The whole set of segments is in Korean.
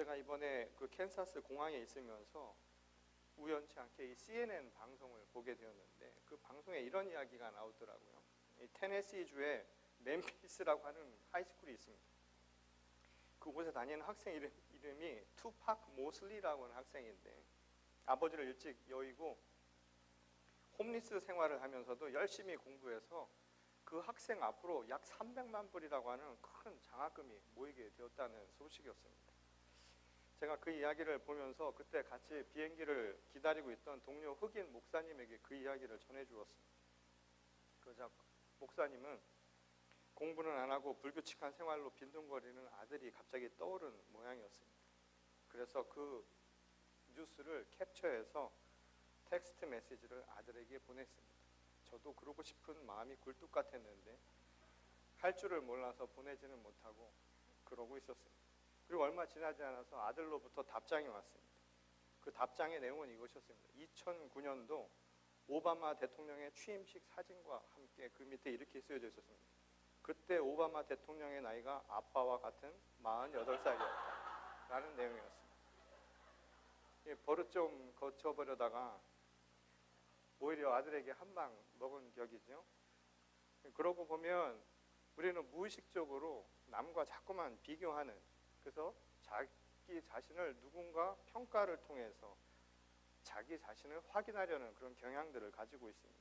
제가 이번에 그 캔사스 공항에 있으면서 우연치 않게 이 CNN 방송을 보게 되었는데 그 방송에 이런 이야기가 나오더라고요. 이 테네시주에 멤피스라고 하는 하이스쿨이 있습니다. 그곳에 다니는 학생 이름이 투팍 모슬리라고 하는 학생인데 아버지를 일찍 여의고 홈리스 생활을 하면서도 열심히 공부해서 그 학생 앞으로 약 300만 불이라고 하는 큰 장학금이 모이게 되었다는 소식이었습니다. 제가 그 이야기를 보면서 그때 같이 비행기를 기다리고 있던 동료 흑인 목사님에게 그 이야기를 전해주었습니다. 그러자 목사님은 공부는 안 하고 불규칙한 생활로 빈둥거리는 아들이 갑자기 떠오른 모양이었습니다. 그래서 그 뉴스를 캡처해서 텍스트 메시지를 아들에게 보냈습니다. 저도 그러고 싶은 마음이 굴뚝 같았는데 할 줄을 몰라서 보내지는 못하고 그러고 있었습니다. 그리고 얼마 지나지 않아서 아들로부터 답장이 왔습니다. 그 답장의 내용은 이것이었습니다. 2009년도 오바마 대통령의 취임식 사진과 함께 그 밑에 이렇게 쓰여져 있었습니다. 그때 오바마 대통령의 나이가 아빠와 같은 48살이었다 라는 내용이었습니다. 버릇 좀 거쳐버려다가 오히려 아들에게 한 방 먹은 격이죠. 그러고 보면 우리는 무의식적으로 남과 자꾸만 비교하는, 그래서 자기 자신을 누군가 평가를 통해서 자기 자신을 확인하려는 그런 경향들을 가지고 있습니다.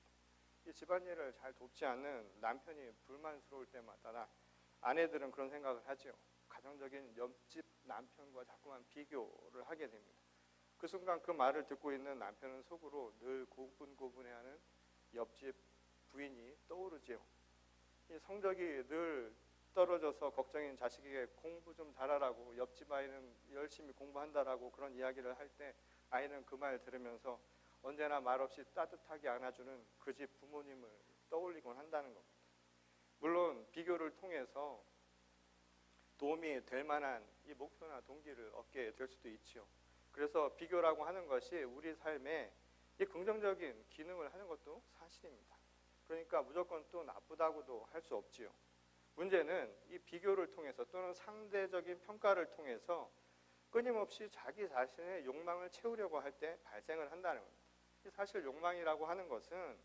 이 집안일을 잘 돕지 않는 남편이 불만스러울 때마다 아내들은 그런 생각을 하죠. 가정적인 옆집 남편과 자꾸만 비교를 하게 됩니다. 그 순간 그 말을 듣고 있는 남편은 속으로 늘 고분고분해하는 옆집 부인이 떠오르지요. 이 성적이 늘 떨어져서 걱정인 자식에게 공부 좀 잘하라고, 옆집 아이는 열심히 공부한다라고 그런 이야기를 할 때 아이는 그 말 들으면서 언제나 말없이 따뜻하게 안아주는 그 집 부모님을 떠올리곤 한다는 겁니다. 물론 비교를 통해서 도움이 될 만한 이 목표나 동기를 얻게 될 수도 있죠. 그래서 비교라고 하는 것이 우리 삶에 이 긍정적인 기능을 하는 것도 사실입니다. 그러니까 무조건 또 나쁘다고도 할 수 없지요. 문제는 이 비교를 통해서 또는 상대적인 평가를 통해서 끊임없이 자기 자신의 욕망을 채우려고 할 때 발생을 한다는 겁니다. 사실 욕망이라고 하는 것은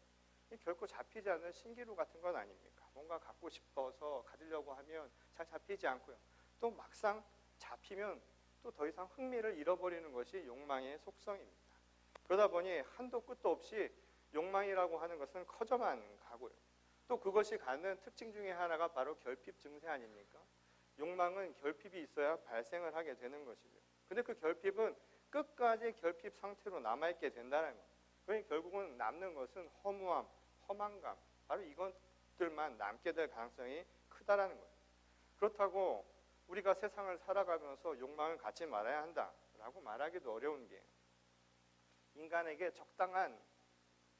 결코 잡히지 않는 신기루 같은 건 아닙니까? 뭔가 갖고 싶어서 가지려고 하면 잘 잡히지 않고요. 또 막상 잡히면 또 더 이상 흥미를 잃어버리는 것이 욕망의 속성입니다. 그러다 보니 한도 끝도 없이 욕망이라고 하는 것은 커져만 가고요. 또 그것이 갖는 특징 중에 하나가 바로 결핍 증세 아닙니까? 욕망은 결핍이 있어야 발생을 하게 되는 것이죠. 근데 그 결핍은 끝까지 결핍 상태로 남아있게 된다는 겁니다. 그러니 결국은 남는 것은 허무함, 허망감, 바로 이것들만 남게 될 가능성이 크다라는 거예요. 그렇다고 우리가 세상을 살아가면서 욕망을 갖지 말아야 한다라고 말하기도 어려운 게, 인간에게 적당한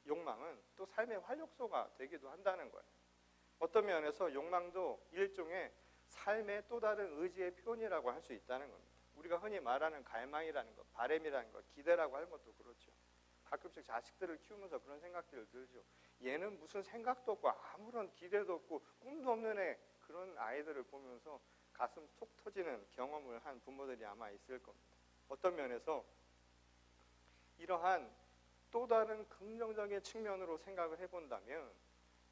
욕망은 또 삶의 활력소가 되기도 한다는 거예요. 어떤 면에서 욕망도 일종의 삶의 또 다른 의지의 표현이라고 할 수 있다는 겁니다. 우리가 흔히 말하는 갈망이라는 것, 바람이라는 것, 기대라고 하는 것도 그렇죠. 가끔씩 자식들을 키우면서 그런 생각들을 들죠. 얘는 무슨 생각도 없고 아무런 기대도 없고 꿈도 없는 애, 그런 아이들을 보면서 가슴 속 터지는 경험을 한 부모들이 아마 있을 겁니다. 어떤 면에서 이러한 또 다른 긍정적인 측면으로 생각을 해본다면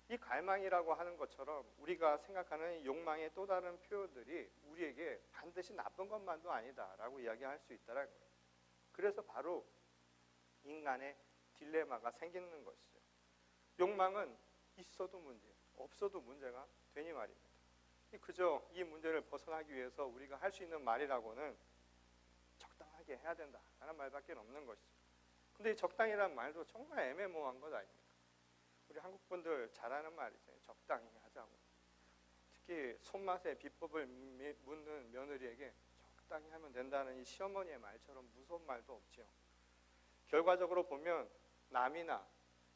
이 갈망이라고 하는 것처럼 우리가 생각하는 욕망의 또 다른 표현들이 우리에게 반드시 나쁜 것만도 아니다라고 이야기할 수 있다는 거예요. 그래서 바로 인간의 딜레마가 생기는 것이죠. 욕망은 있어도 문제, 없어도 문제가 되니 말입니다. 그저 이 문제를 벗어나기 위해서 우리가 할 수 있는 말이라고는 적당하게 해야 된다라는 말밖에 없는 것이죠. 근데 이 적당이라는 말도 정말 애매모호한 것 아닙니까? 우리 한국 분들 잘하는 말이죠. 적당히 하자고. 특히 손맛의 비법을 묻는 며느리에게 적당히 하면 된다는 이 시어머니의 말처럼 무서운 말도 없지요. 결과적으로 보면 남이나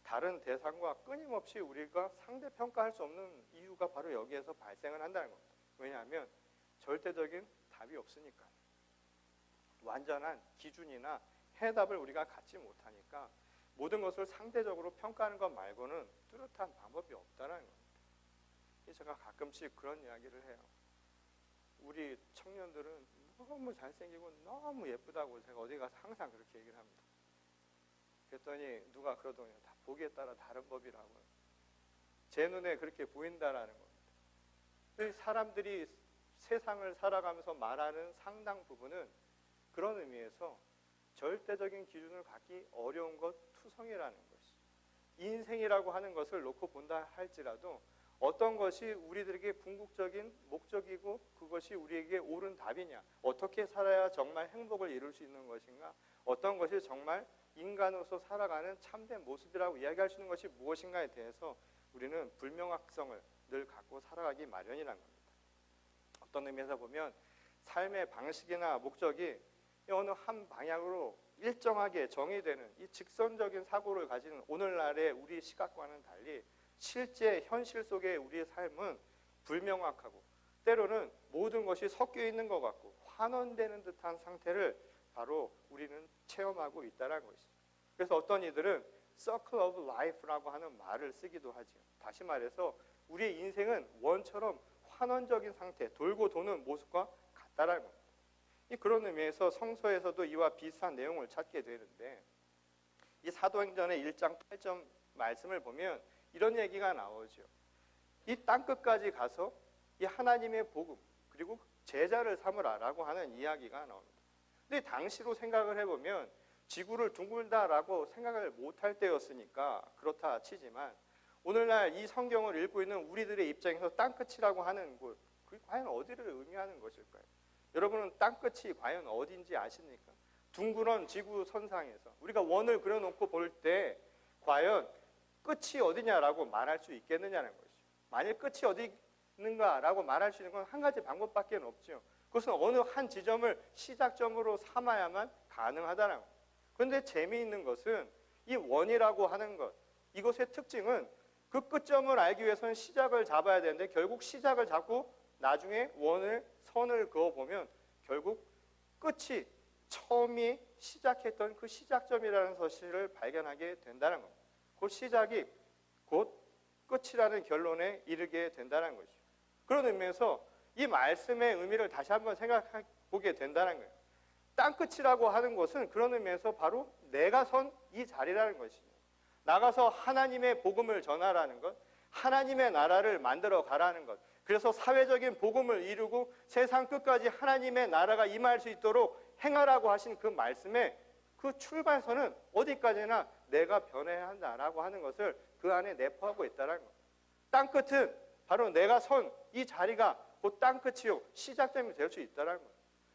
다른 대상과 끊임없이 우리가 상대평가할 수 없는 이유가 바로 여기에서 발생을 한다는 겁니다. 왜냐하면 절대적인 답이 없으니까. 완전한 기준이나 해답을 우리가 갖지 못하니까 모든 것을 상대적으로 평가하는 것 말고는 뚜렷한 방법이 없다는 겁니다. 제가 가끔씩 그런 이야기를 해요. 우리 청년들은 너무 잘생기고 너무 예쁘다고 제가 어디 가서 항상 그렇게 얘기를 합니다. 그랬더니 누가 그러더니 다 보기에 따라 다른 법이라고요. 제 눈에 그렇게 보인다라는 겁니다. 사람들이 세상을 살아가면서 말하는 상당 부분은 그런 의미에서 절대적인 기준을 갖기 어려운 것 투성이라는 것이, 인생이라고 하는 것을 놓고 본다 할지라도 어떤 것이 우리들에게 궁극적인 목적이고 그것이 우리에게 옳은 답이냐, 어떻게 살아야 정말 행복을 이룰 수 있는 것인가, 어떤 것이 정말 인간으로서 살아가는 참된 모습이라고 이야기할 수 있는 것이 무엇인가에 대해서 우리는 불명확성을 늘 갖고 살아가기 마련이라는 겁니다. 어떤 의미에서 보면 삶의 방식이나 목적이 어느 한 방향으로 일정하게 정의되는 이 직선적인 사고를 가지는 오늘날의 우리 시각과는 달리 실제 현실 속의 우리의 삶은 불명확하고 때로는 모든 것이 섞여 있는 것 같고 환원되는 듯한 상태를 바로 우리는 체험하고 있다는 것이죠. 그래서 어떤 이들은 Circle of Life라고 하는 말을 쓰기도 하죠. 다시 말해서 우리의 인생은 원처럼 환원적인 상태, 돌고 도는 모습과 같다라는 겁니다. 그런 의미에서 성서에서도 이와 비슷한 내용을 찾게 되는데, 이 사도행전의 1장 8절 말씀을 보면 이런 얘기가 나오죠. 이 땅끝까지 가서 이 하나님의 복음 그리고 제자를 삼으라라고 하는 이야기가 나옵니다. 근데 당시로 생각을 해보면 지구를 둥글다라고 생각을 못할 때였으니까 그렇다 치지만, 오늘날 이 성경을 읽고 있는 우리들의 입장에서 땅끝이라고 하는 곳, 그게 과연 어디를 의미하는 것일까요? 여러분은 땅끝이 과연 어딘지 아십니까? 둥그런 지구 선상에서 우리가 원을 그려놓고 볼 때 과연 끝이 어디냐라고 말할 수 있겠느냐는 것이죠. 만일 끝이 어디 있는가라고 말할 수 있는 건 한 가지 방법밖에 없죠. 그것은 어느 한 지점을 시작점으로 삼아야만 가능하다는 겁니다. 그런데 재미있는 것은 이 원이라고 하는 것, 이것의 특징은 그 끝점을 알기 위해서는 시작을 잡아야 되는데, 결국 시작을 잡고 나중에 선을 그어보면 결국 끝이 처음이 시작했던 그 시작점이라는 사실을 발견하게 된다는 겁니다. 그 시작이 곧 끝이라는 결론에 이르게 된다는 것이죠. 그런 의미에서 이 말씀의 의미를 다시 한번 생각해 보게 된다는 거예요. 땅끝이라고 하는 것은 그런 의미에서 바로 내가 선 이 자리라는 것이죠. 나가서 하나님의 복음을 전하라는 것, 하나님의 나라를 만들어 가라는 것, 그래서 사회적인 복음을 이루고 세상 끝까지 하나님의 나라가 임할 수 있도록 행하라고 하신 그 말씀에 그 출발선은 어디까지나 내가 변해야 한다라고 하는 것을 그 안에 내포하고 있다는 겁니다. 땅끝은 바로 내가 선 이 자리가 곧 땅끝이요 시작점이 될 수 있다는 거예요.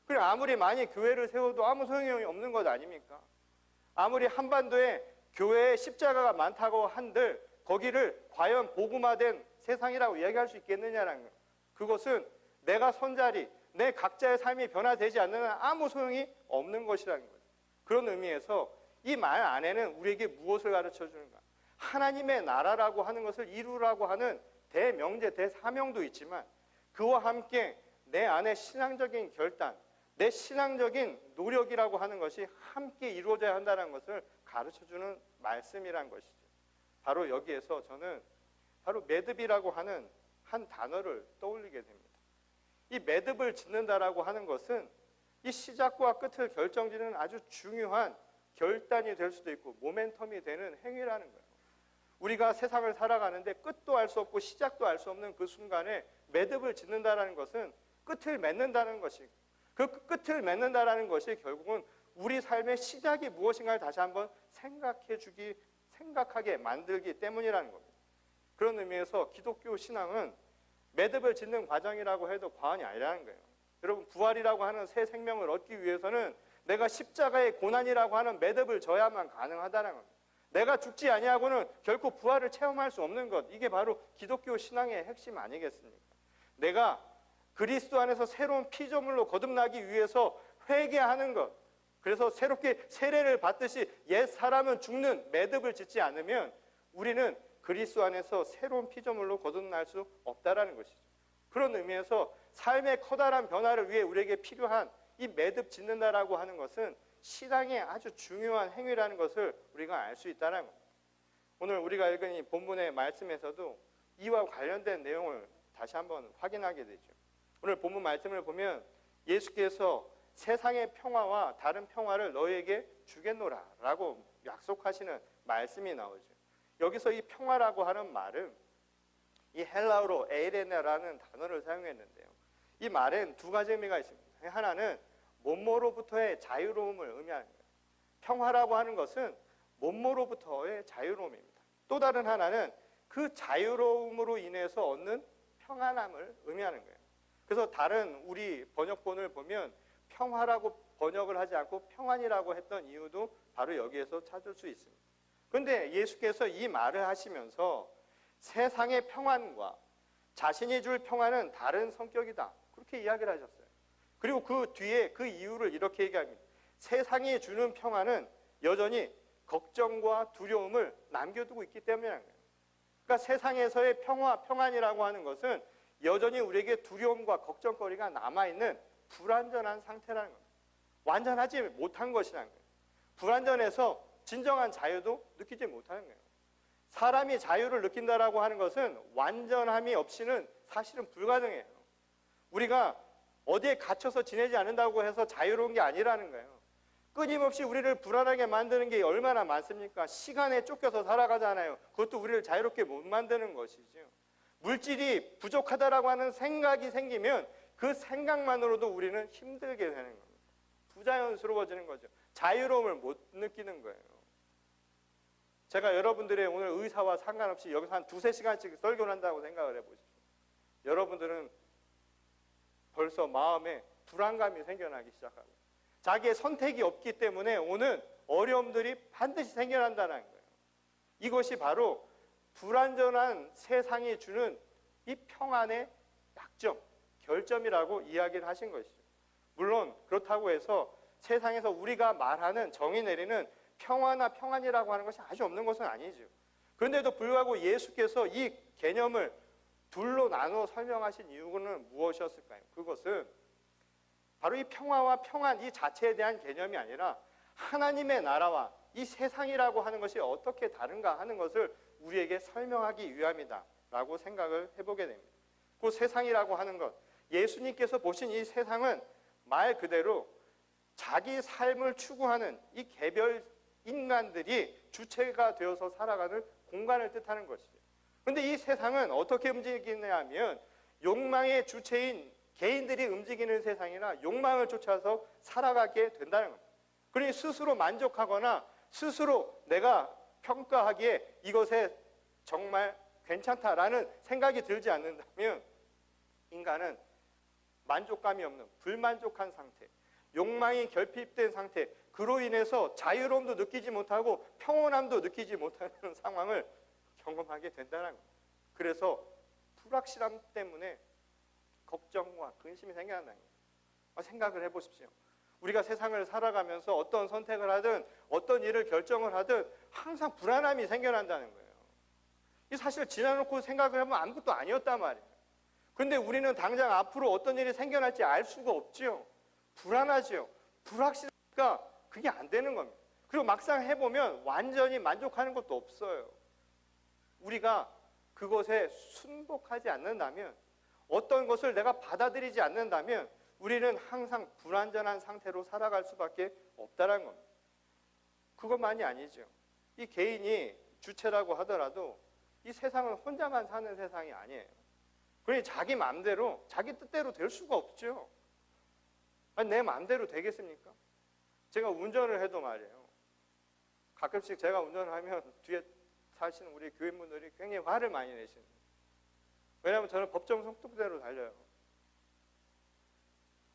그리고 아무리 많이 교회를 세워도 아무 소용이 없는 것 아닙니까? 아무리 한반도에 교회에 십자가가 많다고 한들 거기를 과연 복음화된 세상이라고 이야기할 수 있겠느냐는 거예요. 그것은 내가 선 자리, 내 각자의 삶이 변화되지 않는 한 아무 소용이 없는 것이라는 거예요. 그런 의미에서 이 말 안에는 우리에게 무엇을 가르쳐 주는가? 하나님의 나라라고 하는 것을 이루라고 하는 대명제, 대사명도 있지만 그와 함께 내 안에 신앙적인 결단, 내 신앙적인 노력이라고 하는 것이 함께 이루어져야 한다는 것을 가르쳐주는 말씀이란 것이죠. 바로 여기에서 저는 바로 매듭이라고 하는 한 단어를 떠올리게 됩니다. 이 매듭을 짓는다라고 하는 것은 이 시작과 끝을 결정짓는 아주 중요한 결단이 될 수도 있고 모멘텀이 되는 행위라는 거예요. 우리가 세상을 살아가는데 끝도 알 수 없고 시작도 알 수 없는 그 순간에 매듭을 짓는다라는 것은 끝을 맺는다는 것이고, 그 끝을 맺는다라는 것이 결국은 우리 삶의 시작이 무엇인가를 다시 한번 생각하게 만들기 때문이라는 겁니다. 그런 의미에서 기독교 신앙은 매듭을 짓는 과정이라고 해도 과언이 아니라는 거예요. 여러분, 부활이라고 하는 새 생명을 얻기 위해서는 내가 십자가의 고난이라고 하는 매듭을 져야만 가능하다는 겁니다. 내가 죽지 아니하고는 결코 부활을 체험할 수 없는 것, 이게 바로 기독교 신앙의 핵심 아니겠습니까? 내가 그리스도 안에서 새로운 피조물로 거듭나기 위해서 회개하는 것, 그래서 새롭게 세례를 받듯이 옛 사람은 죽는 매듭을 짓지 않으면 우리는 그리스도 안에서 새로운 피조물로 거듭날 수 없다라는 것이죠. 그런 의미에서 삶의 커다란 변화를 위해 우리에게 필요한 이 매듭 짓는다라고 하는 것은 신앙의 아주 중요한 행위라는 것을 우리가 알 수 있다는 겁니다. 오늘 우리가 읽은 이 본문의 말씀에서도 이와 관련된 내용을 다시 한번 확인하게 되죠. 오늘 본문 말씀을 보면 예수께서 세상의 평화와 다른 평화를 너희에게 주겠노라 라고 약속하시는 말씀이 나오죠. 여기서 이 평화라고 하는 말은 이 헬라어로 에이레네라는 단어를 사용했는데요. 이 말엔 두 가지 의미가 있습니다. 하나는 몸모로부터의 자유로움을 의미하는 거예요. 평화라고 하는 것은 몸모로부터의 자유로움입니다. 또 다른 하나는 그 자유로움으로 인해서 얻는 평안함을 의미하는 거예요. 그래서 다른 우리 번역본을 보면 평화라고 번역을 하지 않고 평안이라고 했던 이유도 바로 여기에서 찾을 수 있습니다. 그런데 예수께서 이 말을 하시면서 세상의 평안과 자신이 줄 평안은 다른 성격이다, 그렇게 이야기를 하셨어요. 그리고 그 뒤에 그 이유를 이렇게 얘기합니다. 세상이 주는 평안은 여전히 걱정과 두려움을 남겨두고 있기 때문이라는 거예요. 그러니까 세상에서의 평안이라고 하는 것은 여전히 우리에게 두려움과 걱정거리가 남아있는 불완전한 상태라는 겁니다. 완전하지 못한 것이라는 거예요. 불완전해서 진정한 자유도 느끼지 못하는 거예요. 사람이 자유를 느낀다라고 하는 것은 완전함이 없이는 사실은 불가능해요. 우리가 어디에 갇혀서 지내지 않는다고 해서 자유로운 게 아니라는 거예요. 끊임없이 우리를 불안하게 만드는 게 얼마나 많습니까? 시간에 쫓겨서 살아가잖아요. 그것도 우리를 자유롭게 못 만드는 것이죠. 물질이 부족하다라고 하는 생각이 생기면 그 생각만으로도 우리는 힘들게 되는 겁니다. 부자연스러워지는 거죠. 자유로움을 못 느끼는 거예요. 제가 여러분들의 오늘 의사와 상관없이 여기서 한 2-3시간씩 설교를 한다고 생각을 해보십시오. 여러분들은 벌써 마음에 불안감이 생겨나기 시작하고 자기의 선택이 없기 때문에 오는 어려움들이 반드시 생겨난다는 거예요. 이것이 바로 불완전한 세상이 주는 이 평안의 약점, 결점이라고 이야기를 하신 것이죠. 물론 그렇다고 해서 세상에서 우리가 말하는 정의 내리는 평화나 평안이라고 하는 것이 아주 없는 것은 아니죠. 그런데도 불구하고 예수께서 이 개념을 둘로 나누어 설명하신 이유는 무엇이었을까요? 그것은 바로 이 평화와 평안 이 자체에 대한 개념이 아니라 하나님의 나라와 이 세상이라고 하는 것이 어떻게 다른가 하는 것을 우리에게 설명하기 위함이다라고 생각을 해보게 됩니다. 그 세상이라고 하는 것, 예수님께서 보신 이 세상은 말 그대로 자기 삶을 추구하는 이 개별 인간들이 주체가 되어서 살아가는 공간을 뜻하는 것이죠. 그런데 이 세상은 어떻게 움직이냐 하면 욕망의 주체인 개인들이 움직이는 세상이라 욕망을 쫓아서 살아가게 된다는 겁니다. 그러니 스스로 만족하거나 스스로 내가 평가하기에 이것에 정말 괜찮다라는 생각이 들지 않는다면 인간은 만족감이 없는 불만족한 상태, 욕망이 결핍된 상태, 그로 인해서 자유로움도 느끼지 못하고 평온함도 느끼지 못하는 상황을 경험하게 된다는 겁니다. 그래서 불확실함 때문에 걱정과 근심이 생겨난다는 거예요. 생각을 해보십시오. 우리가 세상을 살아가면서 어떤 선택을 하든 어떤 일을 결정을 하든 항상 불안함이 생겨난다는 거예요. 이 사실 지나놓고 생각을 해보면 아무것도 아니었단 말이에요. 그런데 우리는 당장 앞으로 어떤 일이 생겨날지 알 수가 없지요. 불안하지요. 불확실하니까 그게 안 되는 겁니다. 그리고 막상 해보면 완전히 만족하는 것도 없어요. 우리가 그것에 순복하지 않는다면, 어떤 것을 내가 받아들이지 않는다면 우리는 항상 불완전한 상태로 살아갈 수밖에 없다는 겁니다. 그것만이 아니죠. 이 개인이 주체라고 하더라도 이 세상은 혼자만 사는 세상이 아니에요. 그러니 자기 마음대로, 자기 뜻대로 될 수가 없죠. 아니, 내 마음대로 되겠습니까? 제가 운전을 해도 말이에요. 가끔씩 제가 운전을 하면 뒤에 사시는 우리 교인분들이 굉장히 화를 많이 내시는 거예요. 왜냐하면 저는 법정 속도대로 달려요.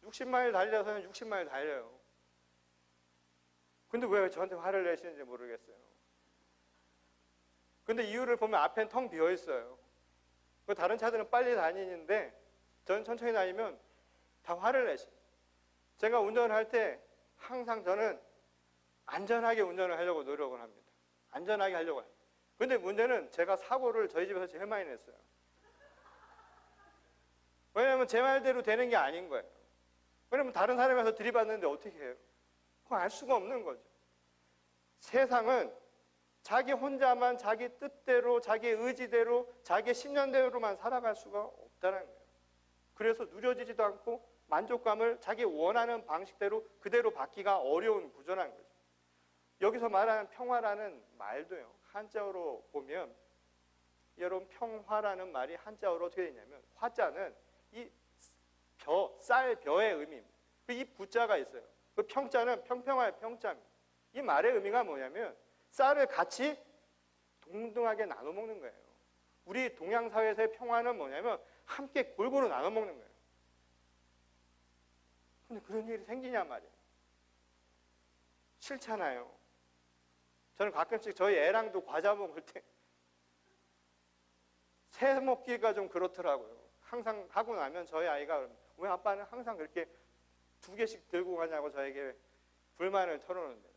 60마일 달려서는 60마일 달려요. 근데 왜 저한테 화를 내시는지 모르겠어요. 근데 이유를 보면 앞엔 텅 비어 있어요. 다른 차들은 빨리 다니는데 저는 천천히 다니면 다 화를 내십니다. 제가 운전을 할 때 항상 저는 안전하게 운전을 하려고 노력을 합니다. 안전하게 하려고 해요. 근데 문제는 제가 사고를 저희 집에서 제일 많이 냈어요. 왜냐하면 제 말대로 되는 게 아닌 거예요. 왜냐하면 다른 사람이 와서 들이받는데 어떻게 해요? 그거 알 수가 없는 거죠. 세상은 자기 혼자만 자기 뜻대로, 자기 의지대로, 자기 신념대로만 살아갈 수가 없다는 거예요. 그래서 누려지지도 않고 만족감을 자기 원하는 방식대로 그대로 받기가 어려운 구조라는 거죠. 여기서 말하는 평화라는 말도요, 한자어로 보면 여러분 평화라는 말이 한자어로 어떻게 되냐면 화자는 이 쌀, 벼의 의미입니다. 이 부자가 있어요. 그 평자는 평평할 평자입니다. 이 말의 의미가 뭐냐면 쌀을 같이 동등하게 나눠 먹는 거예요. 우리 동양 사회에서의 평화는 뭐냐면 함께 골고루 나눠 먹는 거예요. 근데 그런 일이 생기냐 말이에요. 싫잖아요. 저는 가끔씩 저희 애랑도 과자 먹을 때 새 먹기가 좀 그렇더라고요. 항상 하고 나면 저희 아이가 왜 아빠는 항상 그렇게 2개씩 들고 가냐고 저에게 불만을 털어놓는데,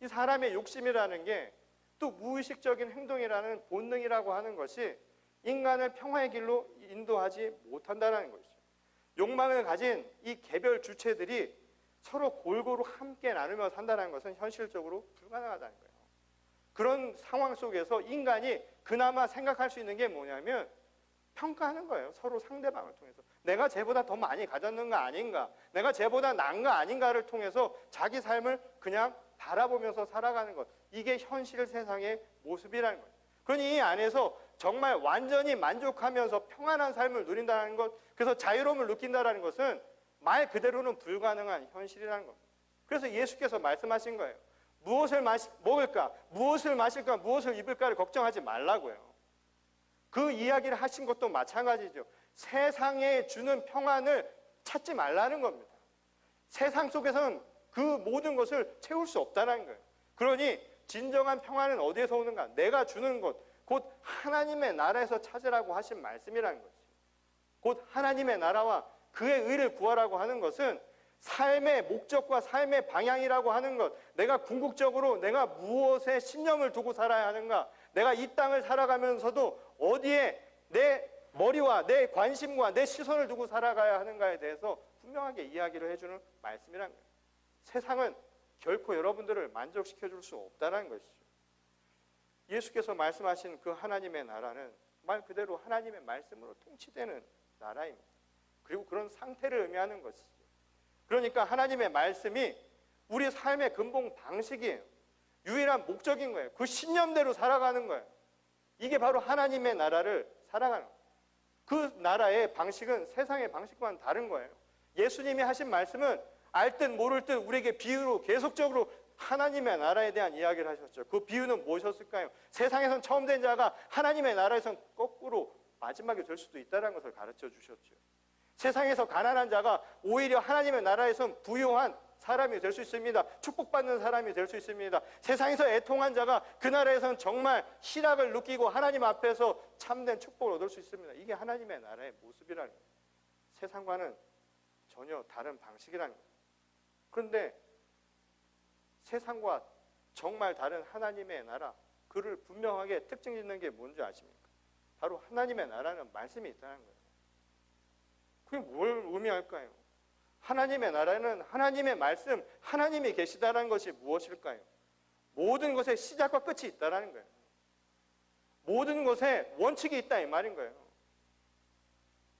이 사람의 욕심이라는 게 또 무의식적인 행동이라는 본능이라고 하는 것이 인간을 평화의 길로 인도하지 못한다는 것이죠. 욕망을 가진 이 개별 주체들이 서로 골고루 함께 나누며 산다는 것은 현실적으로 불가능하다는 거예요. 그런 상황 속에서 인간이 그나마 생각할 수 있는 게 뭐냐면 평가하는 거예요. 서로 상대방을 통해서. 내가 쟤보다 더 많이 가졌는가 아닌가, 내가 쟤보다 나은가 아닌가를 통해서 자기 삶을 그냥 바라보면서 살아가는 것. 이게 현실 세상의 모습이라는 거예요. 그러니 이 안에서 정말 완전히 만족하면서 평안한 삶을 누린다는 것, 그래서 자유로움을 느낀다는 것은 말 그대로는 불가능한 현실이라는 겁니다. 그래서 예수께서 말씀하신 거예요. 무엇을 먹을까, 무엇을 마실까, 무엇을 입을까를 걱정하지 말라고요. 그 이야기를 하신 것도 마찬가지죠. 세상에 주는 평안을 찾지 말라는 겁니다. 세상 속에서는 그 모든 것을 채울 수 없다는 거예요. 그러니 진정한 평안은 어디에서 오는가? 내가 주는 것, 곧 하나님의 나라에서 찾으라고 하신 말씀이라는 거죠. 곧 하나님의 나라와 그의 의를 구하라고 하는 것은 삶의 목적과 삶의 방향이라고 하는 것, 내가 궁극적으로 내가 무엇에 신념을 두고 살아야 하는가, 내가 이 땅을 살아가면서도 어디에 내 머리와 내 관심과 내 시선을 두고 살아가야 하는가에 대해서 분명하게 이야기를 해주는 말씀이라는 거예요. 세상은 결코 여러분들을 만족시켜 줄 수 없다는 것이죠. 예수께서 말씀하신 그 하나님의 나라는 말 그대로 하나님의 말씀으로 통치되는 나라입니다. 그리고 그런 상태를 의미하는 것이죠. 그러니까 하나님의 말씀이 우리 삶의 근본 방식이에요. 유일한 목적인 거예요. 그 신념대로 살아가는 거예요. 이게 바로 하나님의 나라를 살아가는 거예요. 그 나라의 방식은 세상의 방식과는 다른 거예요. 예수님이 하신 말씀은 알 듯 모를 듯 우리에게 비유로 계속적으로 하나님의 나라에 대한 이야기를 하셨죠. 그 비유는 무엇이었을까요? 세상에선 처음 된 자가 하나님의 나라에선 거꾸로 마지막에 될 수도 있다는 것을 가르쳐 주셨죠. 세상에서 가난한 자가 오히려 하나님의 나라에선 부유한 사람이 될 수 있습니다. 축복받는 사람이 될 수 있습니다. 세상에서 애통한 자가 그 나라에서는 정말 희락을 느끼고 하나님 앞에서 참된 축복을 얻을 수 있습니다. 이게 하나님의 나라의 모습이라는 거예요. 세상과는 전혀 다른 방식이라는 거예요. 그런데 세상과 정말 다른 하나님의 나라, 그를 분명하게 특징 짓는 게 뭔지 아십니까? 바로 하나님의 나라는 말씀이 있다는 거예요. 그게 뭘 의미할까요? 하나님의 나라는 하나님의 말씀, 하나님이 계시다는 것이 무엇일까요? 모든 것에 시작과 끝이 있다는 거예요. 모든 것에 원칙이 있다 이 말인 거예요.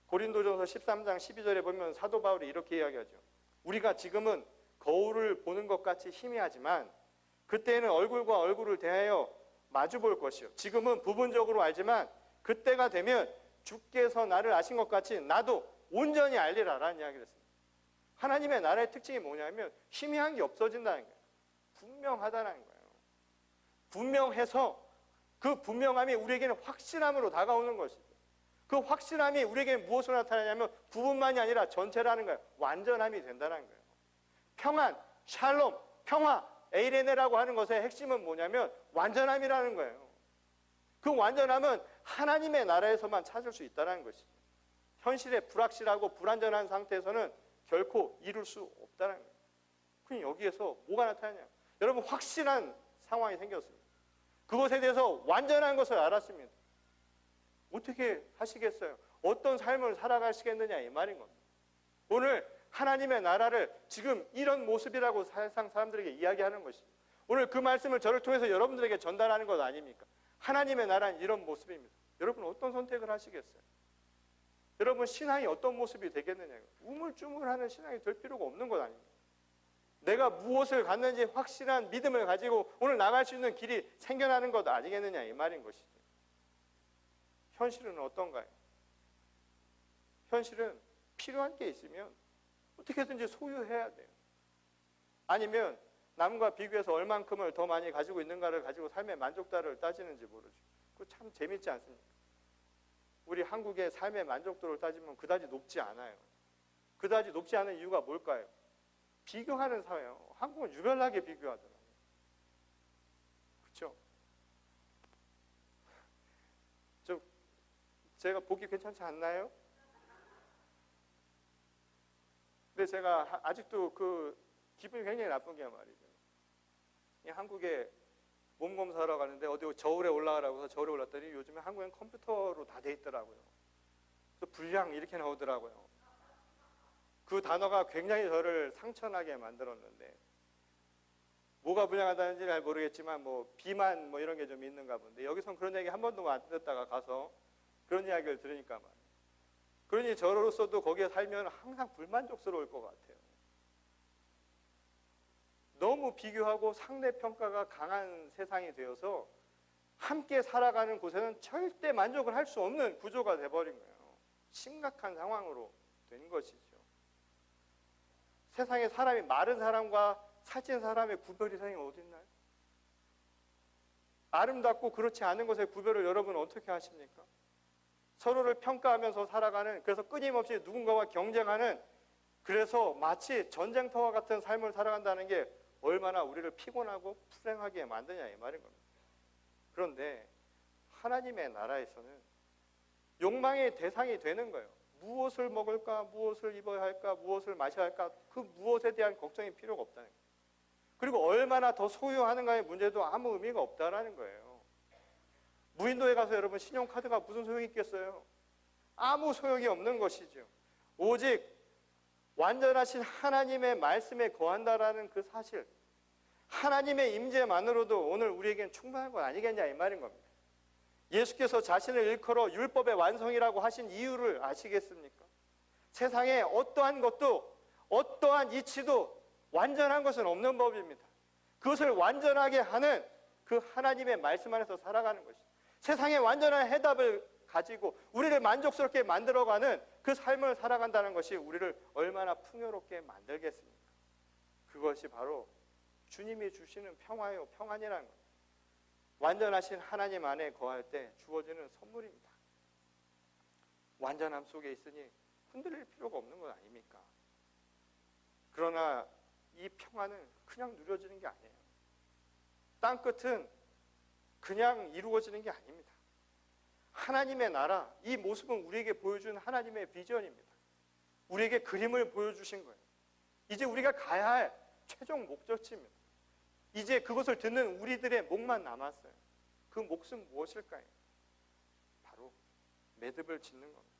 고린도전서 13장 12절에 보면 사도 바울이 이렇게 이야기하죠. 우리가 지금은 거울을 보는 것 같이 희미하지만 그때는 얼굴과 얼굴을 대하여 마주볼 것이요. 지금은 부분적으로 알지만 그때가 되면 주께서 나를 아신 것 같이 나도 온전히 알리라 라는 이야기를 했습니다. 하나님의 나라의 특징이 뭐냐면 희미한 게 없어진다는 거예요. 분명하다는 거예요. 분명해서 그 분명함이 우리에게는 확실함으로 다가오는 것이죠. 그 확실함이 우리에게는 무엇으로 나타나냐면 부분만이 아니라 전체라는 거예요. 완전함이 된다는 거예요. 평안, 샬롬, 평화, 에이레네라고 하는 것의 핵심은 뭐냐면 완전함이라는 거예요. 그 완전함은 하나님의 나라에서만 찾을 수 있다는 것이죠. 현실에 불확실하고 불안전한 상태에서는 결코 이룰 수 없다는 거예요. 그럼 여기에서 뭐가 나타나냐? 여러분 확실한 상황이 생겼습니다. 그것에 대해서 완전한 것을 알았습니다. 어떻게 하시겠어요? 어떤 삶을 살아가시겠느냐 이 말인 겁니다. 오늘 하나님의 나라를 지금 이런 모습이라고 세상 사람들에게 이야기하는 것이죠. 오늘 그 말씀을 저를 통해서 여러분들에게 전달하는 것 아닙니까? 하나님의 나라는 이런 모습입니다. 여러분 어떤 선택을 하시겠어요? 여러분 신앙이 어떤 모습이 되겠느냐. 우물쭈물하는 신앙이 될 필요가 없는 것 아닙니까? 내가 무엇을 갖는지 확실한 믿음을 가지고 오늘 나갈 수 있는 길이 생겨나는 것 아니겠느냐 이 말인 것이죠. 현실은 어떤가요? 현실은 필요한 게 있으면 어떻게든지 소유해야 돼요. 아니면 남과 비교해서 얼만큼을 더 많이 가지고 있는가를 가지고 삶의 만족도를 따지는지 모르죠. 그거 참 재밌지 않습니까? 우리 한국의 삶의 만족도를 따지면 그다지 높지 않아요. 그다지 높지 않은 이유가 뭘까요? 비교하는 사회예요. 한국은 유별나게 비교하더라고요. 그렇죠? 제가 보기 괜찮지 않나요? 근데 제가 아직도 그 기분이 굉장히 나쁜 게 말이죠. 한국에 몸 검사하러 가는데 어디 저울에 올라가라고 해서 저울에 올랐더니 요즘에 한국엔 컴퓨터로 다 돼 있더라고요. 그래서 불량 이렇게 나오더라고요. 그 단어가 굉장히 저를 상처나게 만들었는데 뭐가 불량하다는지 잘 모르겠지만 뭐 비만 뭐 이런 게 좀 있는가 본데 여기선 그런 얘기 한 번도 안 듣다가 가서 그런 이야기를 들으니까 말이에요. 그러니 저로서도 거기에 살면 항상 불만족스러울 것 같아요. 너무 비교하고 상대평가가 강한 세상이 되어서 함께 살아가는 곳에는 절대 만족을 할 수 없는 구조가 돼버린 거예요. 심각한 상황으로 된 것이죠. 세상에 사람이 마른 사람과 살찐 사람의 구별 이상이 어디 있나요? 아름답고 그렇지 않은 것의 구별을 여러분 어떻게 하십니까? 서로를 평가하면서 살아가는, 그래서 끊임없이 누군가와 경쟁하는, 그래서 마치 전쟁터와 같은 삶을 살아간다는 게 얼마나 우리를 피곤하고 불행하게 만드냐 이 말인 겁니다. 그런데 하나님의 나라에서는 욕망의 대상이 되는 거예요. 무엇을 먹을까, 무엇을 입어야 할까, 무엇을 마셔야 할까, 그 무엇에 대한 걱정이 필요가 없다는 거예요. 그리고 얼마나 더 소유하는가의 문제도 아무 의미가 없다라는 거예요. 무인도에 가서 여러분 신용카드가 무슨 소용이 있겠어요? 아무 소용이 없는 것이죠. 오직 완전하신 하나님의 말씀에 거한다라는 그 사실, 하나님의 임재만으로도 오늘 우리에겐 충분한 건 아니겠냐 이 말인 겁니다. 예수께서 자신을 일컬어 율법의 완성이라고 하신 이유를 아시겠습니까? 세상에 어떠한 것도 어떠한 이치도 완전한 것은 없는 법입니다. 그것을 완전하게 하는 그 하나님의 말씀 안에서 살아가는 것이죠. 세상에 완전한 해답을 가지고 우리를 만족스럽게 만들어가는 그 삶을 살아간다는 것이 우리를 얼마나 풍요롭게 만들겠습니까? 그것이 바로 주님이 주시는 평화요, 평안이라는 겁니다. 완전하신 하나님 안에 거할 때 주어지는 선물입니다. 완전함 속에 있으니 흔들릴 필요가 없는 것 아닙니까? 그러나 이 평안은 그냥 누려지는 게 아니에요. 땅끝은 그냥 이루어지는 게 아닙니다. 하나님의 나라, 이 모습은 우리에게 보여준 하나님의 비전입니다. 우리에게 그림을 보여주신 거예요. 이제 우리가 가야 할 최종 목적지입니다. 이제 그것을 듣는 우리들의 목만 남았어요. 그 몫은 무엇일까요? 바로 매듭을 짓는 겁니다.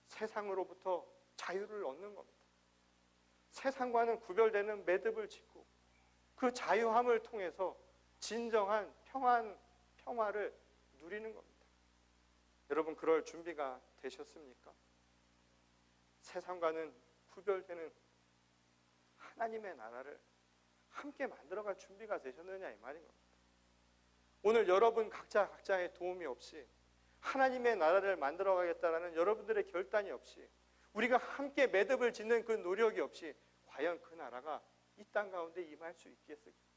세상으로부터 자유를 얻는 겁니다. 세상과는 구별되는 매듭을 짓고 그 자유함을 통해서 진정한 평화를 누리는 겁니다. 여러분 그럴 준비가 되셨습니까? 세상과는 구별되는 하나님의 나라를 함께 만들어갈 준비가 되셨느냐 이 말인 겁니다. 오늘 여러분 각자의 도움이 없이 하나님의 나라를 만들어가겠다라는 여러분들의 결단이 없이 우리가 함께 매듭을 짓는 그 노력이 없이 과연 그 나라가 이 땅 가운데 임할 수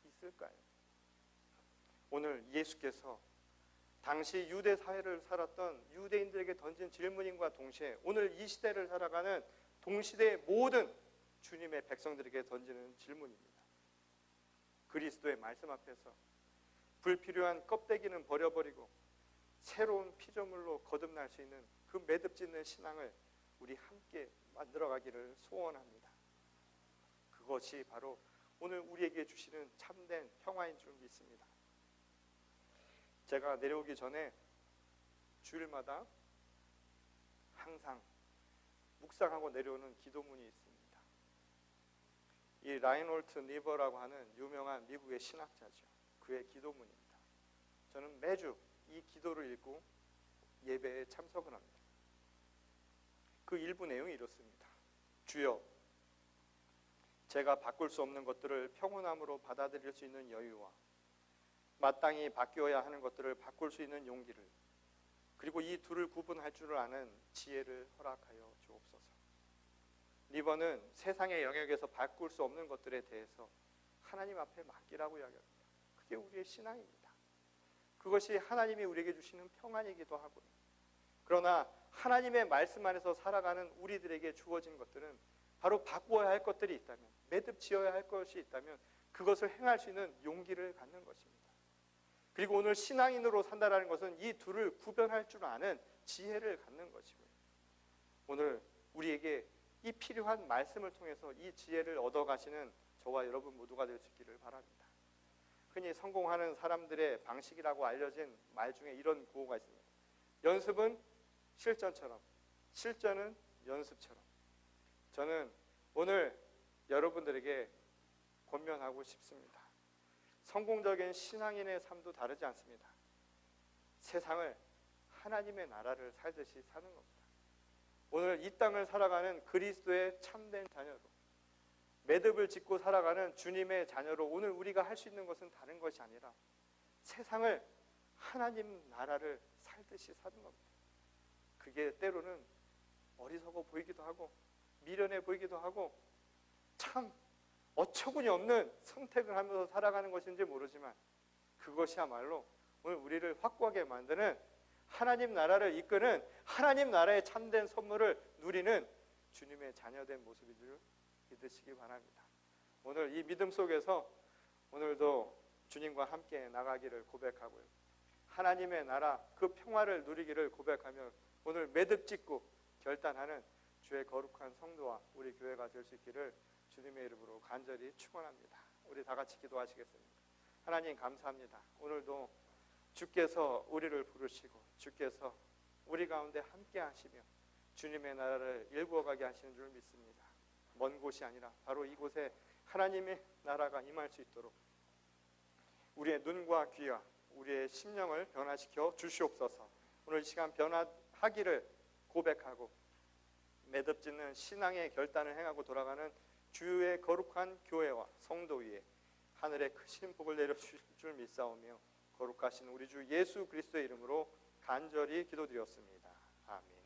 있을까요? 오늘 예수께서 당시 유대 사회를 살았던 유대인들에게 던진 질문인과 동시에 오늘 이 시대를 살아가는 동시대의 모든 주님의 백성들에게 던지는 질문입니다. 그리스도의 말씀 앞에서 불필요한 껍데기는 버려버리고 새로운 피조물로 거듭날 수 있는 그 매듭 짓는 신앙을 우리 함께 만들어가기를 소원합니다. 그것이 바로 오늘 우리에게 주시는 참된 평화인 줄 믿습니다. 제가 내려오기 전에 주일마다 항상 묵상하고 내려오는 기도문이 있습니다. 이 라인홀트 니버라고 하는 유명한 미국의 신학자죠. 그의 기도문입니다. 저는 매주 이 기도를 읽고 예배에 참석을 합니다. 그 일부 내용이 이렇습니다. 주여, 제가 바꿀 수 없는 것들을 평온함으로 받아들일 수 있는 여유와 마땅히 바뀌어야 하는 것들을 바꿀 수 있는 용기를, 그리고 이 둘을 구분할 줄 아는 지혜를 허락하여 주옵소서. 리버는 세상의 영역에서 바꿀 수 없는 것들에 대해서 하나님 앞에 맡기라고 이야기합니다. 그게 우리의 신앙입니다. 그것이 하나님이 우리에게 주시는 평안이기도 하고요. 그러나 하나님의 말씀 안에서 살아가는 우리들에게 주어진 것들은 바로 바꾸어야 할 것들이 있다면, 매듭 지어야 할 것이 있다면 그것을 행할 수 있는 용기를 갖는 것입니다. 그리고 오늘 신앙인으로 산다라는 것은 이 둘을 구별할 줄 아는 지혜를 갖는 것이고요. 오늘 우리에게 이 필요한 말씀을 통해서 이 지혜를 얻어가시는 저와 여러분 모두가 될 수 있기를 바랍니다. 흔히 성공하는 사람들의 방식이라고 알려진 말 중에 이런 구호가 있습니다. 연습은 실전처럼, 실전은 연습처럼. 저는 오늘 여러분들에게 권면하고 싶습니다. 성공적인 신앙인의 삶도 다르지 않습니다. 세상을 하나님의 나라를 살듯이 사는 겁니다. 오늘 이 땅을 살아가는 그리스도의 참된 자녀로, 매듭을 짓고 살아가는 주님의 자녀로 오늘 우리가 할 수 있는 것은 다른 것이 아니라 세상을 하나님 나라를 살듯이 사는 겁니다. 그게 때로는 어리석어 보이기도 하고 미련해 보이기도 하고 참 어처구니 없는 선택을 하면서 살아가는 것인지 모르지만 그것이야말로 오늘 우리를 확고하게 만드는, 하나님 나라를 이끄는, 하나님 나라의 참된 선물을 누리는 주님의 자녀된 모습인 줄 믿으시기 바랍니다. 오늘 이 믿음 속에서 오늘도 주님과 함께 나가기를 고백하고요. 하나님의 나라 그 평화를 누리기를 고백하며 오늘 매듭 짓고 결단하는 주의 거룩한 성도와 우리 교회가 될 수 있기를 주님의 이름으로 간절히 축원합니다. 우리 다 같이 기도하시겠습니다. 하나님 감사합니다. 오늘도 주께서 우리를 부르시고 주께서 우리 가운데 함께 하시며 주님의 나라를 일구어가게 하시는 줄 믿습니다. 먼 곳이 아니라 바로 이곳에 하나님의 나라가 임할 수 있도록 우리의 눈과 귀와 우리의 심령을 변화시켜 주시옵소서. 오늘 이 시간 변화하기를 고백하고 매듭 짓는 신앙의 결단을 행하고 돌아가는 주의 거룩한 교회와 성도 위에 하늘의 크신 복을 내려주실 줄 믿사오며 거룩하신 우리 주 예수 그리스도의 이름으로 간절히 기도드렸습니다. 아멘.